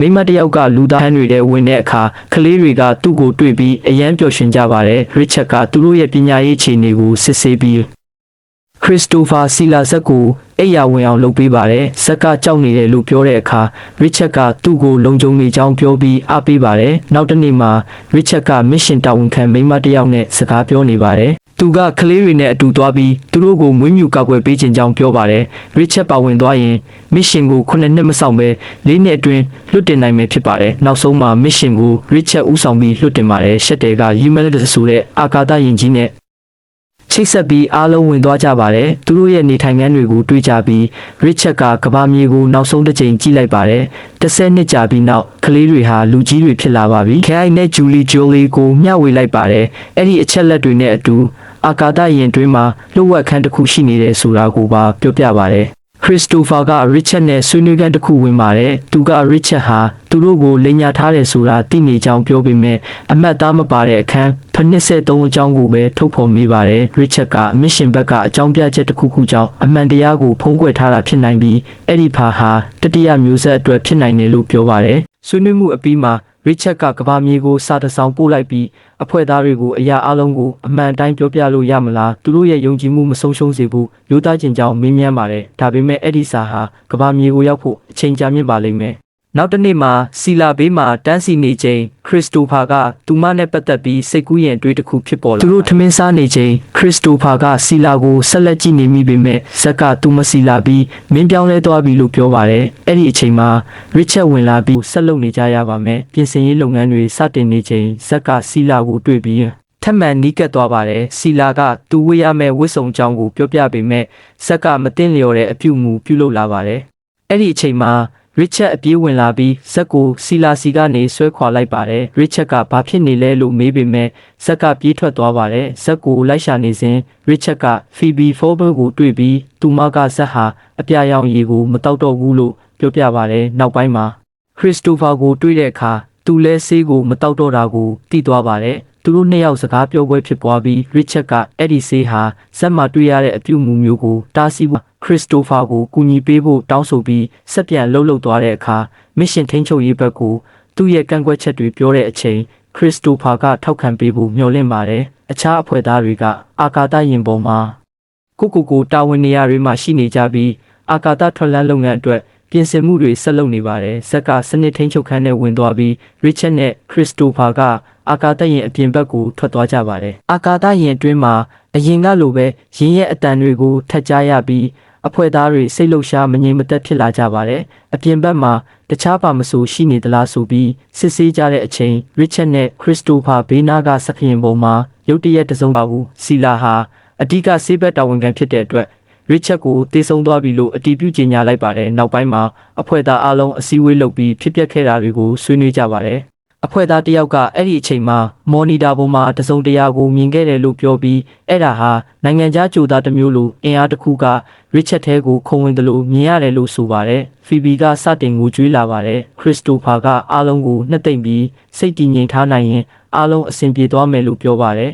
မိမတယောက်ကလူသားဟန်တွေတဲ့ဝင်တဲ့အခါကလေးတွေကသူ့ကိုတွေ့ပြီးအယမ်းပျော်ရွှင်ကြပါတယ်ရစ်ချတ်ကသူတို့ရဲ့ပညာရေးအခြေအနေကိုစစ်ဆေးပြီးခရစ္စတိုဖာစီလာဇက်ကိုအိယာဝင်အောင်လုပ်ပေးပါတယ်ဇက်ကကြောက်နေတယ်လို့ပြောတဲ့အခါရစ်ချတ်ကသူ့ကိုလုံခြုံနေကြောင်းပြောပြီးအားပေးပါတယ်နောက်တစ်နေ့မှာရစ်ချတ်ကမစ်ရှင်တာဝန်ခံမိမတယောက်နဲ့စကားပြောနေပါတယ်သူကကလေးတွေနဲ့အတူသွားပြီးသူတို့ကိုမွေးမြူကောက်ွယ်ပေးခြင်းကြောင်းပြောပါတယ်ရစ်ချတ်ပါဝင်သွားရင်မစ်ရှင်ကို9နှစ်မဆောင်ပဲ4နှစ်အတွင်းလွတ်တင်နိုင်မယ်ဖြစ်ပါတယ်နောက်ဆုံးမှာမစ်ရှင်ကိုရစ်ချတ်ဦးဆောင်ပြီးလွတ်တင်ပါတယ်ရှက်တယ်ကယူမန်လက်ဆိုတဲ့အာကာသယဉ်ကြီးနဲ့ချိတ်ဆက်ပြီးအားလုံးဝင်သွားကြပါတယ်သူတို့ရဲ့နေထိုင်ခန်းတွေကိုတွေးကြပြီးရစ်ချတ်ကကဘာမြေကိုနောက်ဆုံးတစ်ချိန်ကြည့်လိုက်ပါတယ်10နှစ်ကြာပြီးနောက်ကလေးတွေဟာလူကြီးတွေဖြစ်လာပါပြီခိုင်နဲ့ဂျူလီဂျိုလီကိုမျှဝေလိုက်ပါတယ်အဲ့ဒီအချက်လက်တွေနဲ့အတူအာကာသယဉ်တွင်းမှာလှုပ်ဝက်ခန်းတစ်ခုရှိနေတယ်ဆိုတာကိုပါပြောပြပါတယ်ခရစ္စတိုဖာကရစ်ချတ်နဲ့ဆွေးနွေးခန်းတစ်ခုဝင်ပါတယ်သူကရစ်ချတ်ဟာသူတို့ကိုလိန်ညာထားတယ်ဆိုတာသိနေကြောင်းပြောပေမဲ့အမတ်သားမပါတဲ့အခန်း23အကြောင်းကိုပဲထုတ်ဖော်မိပါတယ်ရစ်ချတ်ကအမစ်ရှင်ဘက်ကအကြောင်းပြချက်တစ်ခုခုကြောင့်အမှန်တရားကိုဖုံးကွယ်ထားတာဖြစ်နိုင်ပြီးအဲ့ဒီဖာဟာတတိယမျိုးဆက်အတွက်ဖြစ်နိုင်တယ်လို့ပြောပါတယ်ဆွေးနွေးမှုအပြီးမှာရစ်ချတ်ကကဘာမြေကိုစာတစောင်ပို့လိုက်ပြီးအဖွဲ့သားတွေကိုအရာအလုံးကိုအမှန်တိုင်းပြောပြလို့ရမလားသူတို့ရဲ့ယုံကြည်မှုမဆုံးရှုံးစေဘူးမျိုးသားချင်းကြောင့်မေးမြန်းပါတယ်ဒါပေမဲ့အဲ့ဒီစာဟာကဘာမြေကိုရောက်ဖို့အချိန်ကြာမြင့်ပါလိမ့်မယ်နောက်တစ်နေ့မှာစီလာဘေးမှာတန်းစီနေချိန်ခရစ္စတိုဖာကသူမနဲ့ပတ်သက်ပြီးစိတ်ကူးရင်အတွေ့တစ်ခုဖြစ်ပေါ်လာသူတို့ထမင်းစားနေချိန်ခရစ္စတိုဖာကစီလာကိုဆက်လက်ကြည့်နေမိပေမဲ့ဇက်ကသူမစီလာပြီးမင်းပြောင်းလဲသွားပြီလို့ပြောပါတယ်အဲ့ဒီအချိန်မှာရစ်ချတ်ဝင်လာပြီးဆက်လုပ်နေကြရပါမယ်ပြင်ဆင်ရေးလုပ်ငန်းတွေစတင်နေချိန်ဇက်ကစီလာကိုတွေ့ပြီးထပ်မံနီးကပ်သွားပါတယ်စီလာကသူဝေးရမယ့်ဝတ်စုံကြောင်းကိုပြောပြပေမဲ့ဇက်ကမတင်လျော်တဲ့အပြုမူပြုလုပ်လာပါတယ်အဲ့ဒီအချိန်မှာရစ်ချတ်အပြေးဝင်လာပြီးဇက်ကိုစီလာစီကနေဆွဲခွာလိုက်ပါတယ်ရစ်ချတ်ကဘာဖြစ်နေလဲလို့မေးပေမဲ့ဇက်ကပြေးထွက်သွားပါတယ်ဇက်ကိုလိုက်ရှာနေစဉ်ရစ်ချတ်ကဖီဘီဖိုဘယ်ကိုတွေ့ပြီးသူမကဇက်ဟာအပြာရောင်ရည်ကိုမတောက်တော့ဘူးလို့ပြောပြပါတယ်နောက်ပိုင်းမှာခရစ္စတိုဖာကိုတွေ့တဲ့အခါသူလဲဆေးကိုမတောက်တော့တာကိုသိသွားပါတယ်သူတို့နှစ်ယောက်စကားပြောပွဲဖြစ်ပွားပြီးရစ်ချတ်ကအဲ့ဒီဆေးဟာဇက်မှာတွေ့ရတဲ့အပြုမူမျိုးကိုတားဆီးဖို့ခရစ္စတိုဖာကိုကူညီပေးဖို့တောင်းဆိုပြီးဆက်ပြန်လှုပ်သွားတဲ့အခါမစ်ရှင်ထိန်းချုပ်ရေးဘက်ကိုသူ့ရဲ့ကန့်ကွက်ချက်တွေပြောတဲ့အချိန်ခရစ္စတိုဖာကထောက်ခံပေးဖို့မျှော်လင့်ပါတယ်အခြားအဖွဲ့သားတွေကအာကာသယာဉ်ပေါ်မှာကိုတာဝန်နေရာတွေမှာရှိနေကြပြီးအာကာသထွက်လန်းလုပ်ငန်းအတွက်ပြင်ဆင်မှုတွေဆက်လုပ်နေပါတယ်ဇက်ကစနစ်ထိန်းချုပ်ခန်းနဲ့ဝင်သွားပြီးရစ်ချတ်နဲ့ခရစ္စတိုဖာကအာကာသယာဉ်အပြင်ဘက်ကိုထွက်သွားကြပါတယ်အာကာသယာဉ်အတွင်းမှာအရင်ကလိုပဲရင်းရဲ့အတန်တွေကိုထပ်ကြားရပြီးအဖွဲ့သားတွေစိတ်လှုပ်ရှားမငြိမ်မသက်ဖြစ်လာကြပါတယ်အပြင်ဘက်မှာတခြားပါမဆိုရှိနေသလားဆိုပြီးစစ်ဆေးကြတဲ့အချိန်ရစ်ချတ်နဲ့ခရစ္စတိုဖာဘေးနားကစခရင်ပေါ်မှာရုတ်တရက်တစုံပါဘူးစီလာဟာအဓိကဆေးဘက်တာဝန်ခံဖြစ်တဲ့အတွက်ရစ်ချတ်ကိုတေးဆုံးသွားပြီလို့အတည်ပြုကြေညာလိုက်ပါတယ်နောက်ပိုင်းမှာအဖွဲ့သားအလုံးအစည်းအဝေးလုပ်ပြီးဖြစ်ပျက်ခဲ့တာတွေကိုဆွေးနွေးကြပါတယ်အဖွဲ့သားတယောက်ကအဲ့ဒီအချိန်မှာမော်နီတာပေါ်မှာတစုံတရာကိုမြင်ခဲ့တယ်လို့ပြောပြီးအဲ့ဒါဟာနိုင်ငံခြားကြိုသားတစ်မျိုးလိုအင်အားတစ်ခုကရစ်ချတ်ထဲကိုခုံဝင်တယ်လို့မြင်ရတယ်လို့ဆိုပါတယ်ဖီဘီကစတင်ငိုကြွေးလာပါတယ်ခရစ္စတိုဖာကအားလုံးကိုနှက်သိမ့်ပြီးစိတ်တည်ငြိမ်ထားနိုင်ရင်အားလုံးအဆင်ပြေသွားမယ်လို့ပြောပါတယ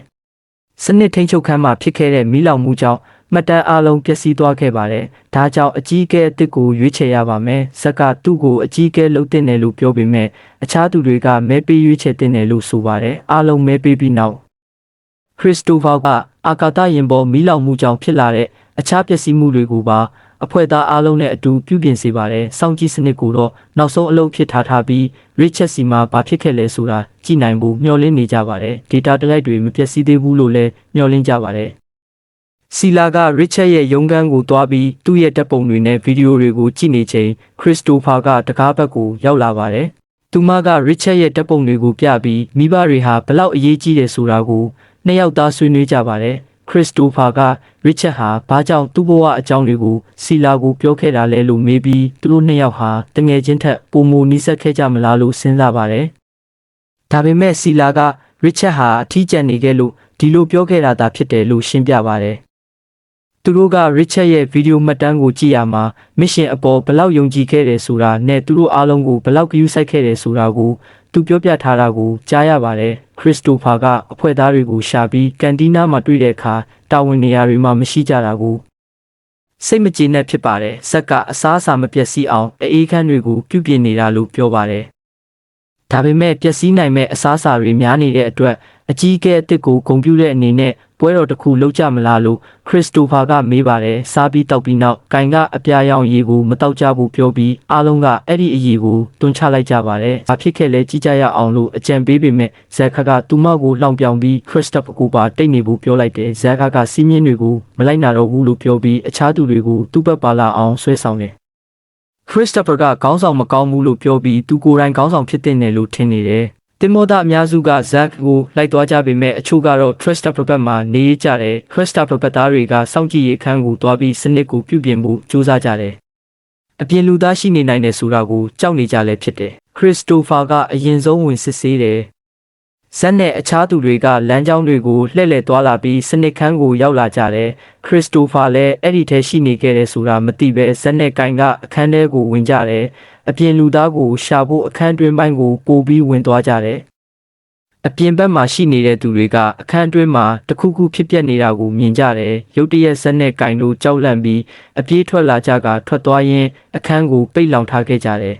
်စနစ်ထိန်းချုပ်ခန်းမှာဖြစ်ခဲ့တဲ့မီးလောင်မှုကြောင့်မှတ်တမ်းအားလုံးပျက်စီးသွားခဲ့ပါတယ်။ဒါကြောင့်အကြီးအကဲအစ်စ်ကိုရွေးချယ်ရပါမယ်။ဇက်ကသူ့ကိုအကြီးအကဲလုပ်တင်တယ်လို့ပြောပေမဲ့အခြားသူတွေကမဲပေးရွေးချယ်တင်တယ်လို့ဆိုပါတယ်။အားလုံးမဲပေးပြီးနောက်ခရစ္စတိုဖာကအာကာသယာဉ်ပေါ်မီးလောင်မှုကြောင့်ဖြစ်လာတဲ့အခြားပျက်စီးမှုတွေကိုပါအဖွဲ့သားအားလုံးနဲ့အတူပြုပြင်စေပါတယ်။စောင့်ကြည့်စနစ်ကိုတော့နောက်ဆုံးအလုပ်ဖြစ်ထားပြီးရစ်ချတ်စီမှာဘာဖြစ်ခဲ့လဲဆိုတာကြည့်နိုင်ဖို့မျှော်လင့်နေကြပါတယ်။ data တလိုက်တွေမပျက်စီးသေးဘူးလို့လည်းမျှော်လင့်ကြပါတယ်။စီလာကရစ်ချတ်ရဲ့ရုံးခန်းကိုသွားပြီးသူ့ရဲ့တပ်ပုံတွေနဲ့ဗီဒီယိုတွေကိုကြည့်နေချိန်ခရစ္စတိုဖာကတကားဘက်ကိုရောက်လာပါတယ်။သူမကရစ်ချတ်ရဲ့တပ်ပုံတွေကိုပြပြီးမိဘတွေဟာဘလောက်အရေးကြီးတယ်ဆိုတာကိုနှစ်ယောက်သားဆွေးနွေးကြပါတယ်။ခရစ္စတိုဖာကရစ်ချတ်ဟာဘာကြောင့်သူ့ဘဝအကြောင်းတွေကိုစီလာကိုပြောခဲ့တာလဲလို့မေးပြီးသူတို့နှစ်ယောက်ဟာတငယ်ချင်းထက်ပိုမိုနီးစပ်ခဲ့ကြမလားလို့စဉ်းစားပါတယ်။ဒါပေမဲ့စီလာကရစ်ချတ်ဟာအထီးကျန်နေခဲ့လို့ဒီလိုပြောခဲ့တာသာဖြစ်တယ်လို့ရှင်းပြပါတယ်သူတို့ကရစ်ချတ်ရဲ့ဗီဒီယိုမှတ်တမ်းကိုကြည့်ရမှာမစ်ရှင်အပေါ်ဘလောက်ယုံကြည်ခဲ့တယ်ဆိုတာနဲ့သူတို့အားလုံးကိုဘလောက်ဂရုစိုက်ခဲ့တယ်ဆိုတာကိုသူပြောပြထားတာကိုကြားရပါတယ်ခရစ္စတိုဖာကအဖွဲ့သားတွေကိုရှာပြီးကန်တီးနားမှာတွေ့တဲ့အခါတာဝန်နေရာတွေမှာမရှိကြတာကိုစိတ်မကျေနပ်ဖြစ်ပါတယ်ဇက်ကအစားအစာမပျက်စီးအောင်အေးခန်းတွေကိုပြုပြင်နေတာလို့ပြောပါတယ် ဒါပေမဲ့ပျက်စီးနိုင်မဲ့အစားအစာတွေများနေတဲ့အတွက်အကြီးအကဲအစ်စ်ကိုဂုဏ်ပြုတဲ့အနေနဲ့ပွဲတော်တစ်ခုလုပ်ကြမလားလို့ခရစ်စတိုဖာကမေးပါတယ်။စားပြီးတောက်ပြီးနောက်ဂိုင်ကအပြာရောင်ရေကိုမတောက်ကြဘူးပြောပြီးအားလုံးကအဲ့ဒီအရေကိုတွန်းချလိုက်ကြပါတယ်။ဘာဖြစ်ခဲ့လဲကြည့်ကြရအောင်လို့အကြံပေးပေမဲ့ဇက်ခကသူမကိုလှောင်ပြောင်ပြီးခရစ်စတိုဖာကိုပါတိတ်နေဖို့ပြောလိုက်တယ်။ဇက်ခကစီးမြင့်တွေကိုမလိုက်နာတော့ဘူးလို့ပြောပြီးအခြားသူတွေကိုသူ့ဘက်ပါလာအောင်ဆွဲဆောင်တယ်။ခရစ်စတိုဖာကခေါင်းဆောင်မကောင်းဘူးလို့ပြောပြီးသူကိုယ်တိုင်ခေါင်းဆောင်ဖြစ်တဲ့နယ်လို့ထင်နေတယ်။တင်မောသားအများစုကဇက်ကိုလိုက်သွားကြပေမဲ့အချို့ကတော့ခရစ်စတိုဖာဘက်မှာနေကြတယ်ခရစ်စတိုဖာဘက်သားတွေကစောင့်ကြည့်ရေးအခန်းကိုသွားပြီးစနစ်ကိုပြုပြင်ဖို့ကြိုးစားကြတယ်အပြင်လူသားရှိနေနိုင်တယ်ဆိုတာကိုကြောက်နေကြလဲဖြစ်တယ်ခရစ်စတိုဖာကအရင်ဆုံးဝင်စစ်ဆေးတယ်ဇက်နဲ့အခြားသူတွေကလမ်းကြောင်းတွေကိုလှည့်လည်သွားလာပြီးစနစ်ခန်းကိုရောက်လာကြတယ်ခရစ်စတိုဖာလည်းအဲ့ဒီထဲရှိနေခဲ့တယ်ဆိုတာမသိပဲဇက်နဲ့ကိုင်ကအခန်းထဲကိုဝင်ကြတယ်အပြင်လူသားကိုရှာဖို့အခန်းတွင်းပိုင်းကိုပို့ပြီးဝင်သွားကြတယ်အပြင်ဘက်မှာရှိနေတဲ့သူတွေကအခန်းတွင်းမှာတခုခုဖြစ်ပျက်နေတာကိုမြင်ကြတယ်ရုတ်တရက်ဇက်နဲ့ကိုင်တို့ကြောက်လန့်ပြီးအပြေးထွက်လာကြကထွက်သွားရင်းအခန်းကိုပိတ်လောင်ထားခဲ့ကြတယ်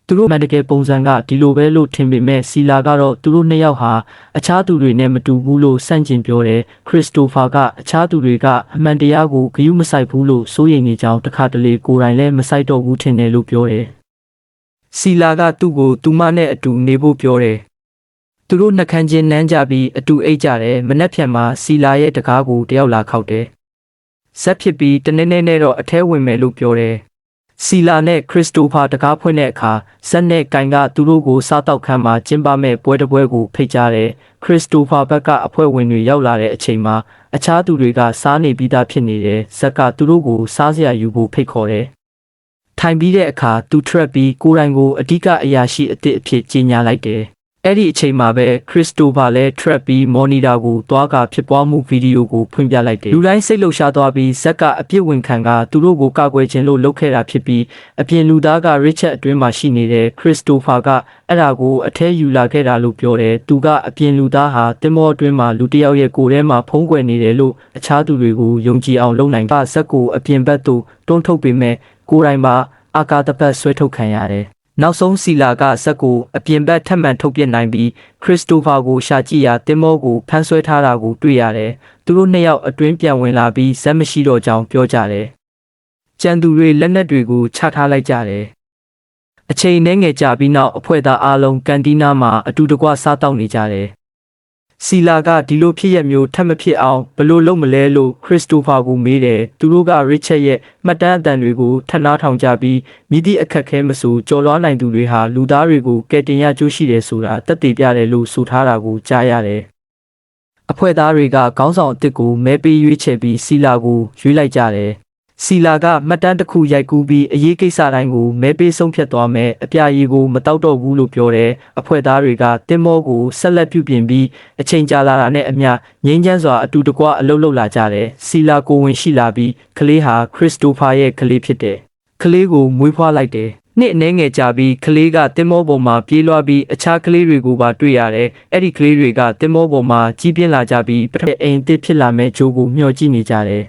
သူတို့မန်တကယ်ပုံစံကဒီလိုပဲလို့ထင်ပေမဲ့စီလာကတော့သူတို့နှစ်ယောက်ဟာအခြားသူတွေနဲ့မတူဘူးလို့စန့်ကျင်ပြောတယ်ခရစ်စတိုဖာကအခြားသူတွေကအမှန်တရားကိုဂရုမစိုက်ဘူးလို့စိုးရိမ်နေကြောင်းတခါတလေကိုယ်တိုင်လည်းမစိုက်တော့ဘူးထင်တယ်လို့ပြောတယ်စီလာကသူ့ကိုသူမနဲ့အတူနေဖို့ပြောတယ်သူတို့နှက်ခမ်းချင်းနမ်းကြပြီးအတူအိတ်ကြတယ်မနှက်ဖြန်မှာစီလာရဲ့တကားကိုတယောက်လာခောက်တယ်ဇက်ဖြစ်ပြီးတနေ့နဲ့တော့အထဲဝင်မယ်လို့ပြောတယ်စီလာနဲ့ခရစ်စတိုဖာတကားဖွင့်တဲ့အခါဇက်နဲ့ကိုင်ကသူတို့ကိုစားတောက်ခန်းမှာကျင်းပမဲ့ပွဲတစ်ပွဲကိုဖိတ်ကြားတယ်ခရစ်စတိုဖာဘက်ကအဖွဲ့ဝင်တွေရောက်လာတဲ့အချိန်မှာအခြားသူတွေကစားနေပြီးသားဖြစ်နေတယ်ဇက်ကသူတို့ကိုစားစရာယူဖို့ဖိတ်ခေါ်တယ်ထိုင်ပြီးတဲ့အခါသူထရက်ပြီးကိုယ်တိုင်ကိုအဓိကအရာရှိအသစ်အဖြစ်ကြီးညာလိုက်တယ်အဲ့ဒီအချိန်မှာပဲခရစ်စတိုဖာလည်း trap ပြီး monitor ကိုတွားကဖြစ်ပွားမှုဗီဒီယိုကိုဖွင့်ပြလိုက်တယ်လူတိုင်းစိတ်လှုပ်ရှားသွားပြီးဇက်ကအပြစ်ဝင်ခံကသူတို့ကိုကာကွယ်ခြင်းလို့လုပ်ခဲ့တာဖြစ်ပြီးအပြင်လူသားက Richard အတွင်းမှာရှိနေတဲ့ခရစ်စတိုဖာကအဲ့ဒါကိုအထဲယူလာခဲ့တာလို့ပြောတယ်သူကအပြင်လူသားဟာတင်မောအတွင်းမှာလူတစ်ယောက်ရဲ့ကိုယ်ထဲမှာဖုံးကွယ်နေတယ်လို့အခြားသူတွေကိုယုံကြည်အောင်လုပ်နိုင်တာဇက်ကိုအပြင်ဘက်သို့တွန်းထုတ်ပေမဲ့ကိုယ်တိုင်မှာအာကာသဘက်ဆွဲထုတ်ခံရတယ်နောက်ဆုံးစီလာကဇက်ကိုအပြင်ဘက်ထပ်မံထုတ်ပြနိုင်ပြီးခရစ်စတိုဖာကိုရှာကြည့်ရာတင်မောကိုဖမ်းဆွဲထားတာကိုတွေ့ရတယ်။သူတို့နှစ်ယောက်အတွင်းပြန်ဝင်လာပြီးဇက်မရှိတော့ကြောင်းပြောကြတယ်။ကြံသူတွေလက်နက်တွေကိုချထားလိုက်ကြတယ်။အချိန်နှဲငယ်ကြာပြီးနောက်အဖွဲ့သားအားလုံးကန်တီးနားမှာအတူတကွစားတောက်နေကြတယ်။စီလာကဒီလိုဖြစ်ရမျိုးထပ်မဖြစ်အောင်ဘလို့လုပ်မလဲလို့ခရစ်စတိုဖာကိုမေးတယ်သူတို့ကရစ်ချက်ရဲ့မှတ်တမ်းအတန်တွေကိုထပ်နားထောင်ကြပြီးမိသည့်အခက်ခဲမဆိုကြော်လွှားနိုင်သူတွေဟာလူသားတွေကိုကယ်တင်ရကြိုးရှိတယ်ဆိုတာသက်သေပြတယ်လို့ဆိုထားတာကိုကြားရတယ်အဖွဲ့သားတွေကခေါင်းဆောင်အစ်စ်ကိုမဲပေးရွေးချယ်ပြီးစီလာကိုရွေးလိုက်ကြတယ်စီလာကမှတ်တမ်းတစ်ခုရိုက်ကူးပြီးအရေးကိစ္စတိုင်းကိုမဲပေးဆုံးဖြတ်သွားမယ်အပြာရည်ကိုမတောက်တော့ဘူးလို့ပြောတယ်အဖွဲ့သားတွေကတင်မောကိုဆက်လက်ပြုပြင်ပြီးအချိန်ကြာလာတာနဲ့အမျှငြိမ်းချမ်းစွာအတူတကွအလုပ်လုပ်လာကြတယ်စီလာကိုဝင်ရှိလာပြီးကလေးဟာခရစ်စတိုဖာရဲ့ကလေးဖြစ်တယ်ကလေးကိုမွေးဖွားလိုက်တယ်နှစ်အနည်းငယ်ကြာပြီးကလေးကတင်မောပေါ်မှာပြေးလွှားပြီးအခြားကလေးတွေကိုပါတွေ့ရတယ်အဲ့ဒီကလေးတွေကတင်မောပေါ်မှာကြီးပြင်းလာကြပြီးပထမအိမ်တစ်ဖြစ်လာမဲ့ဂျိုးကိုမျှော်ကြည့်နေကြတယ်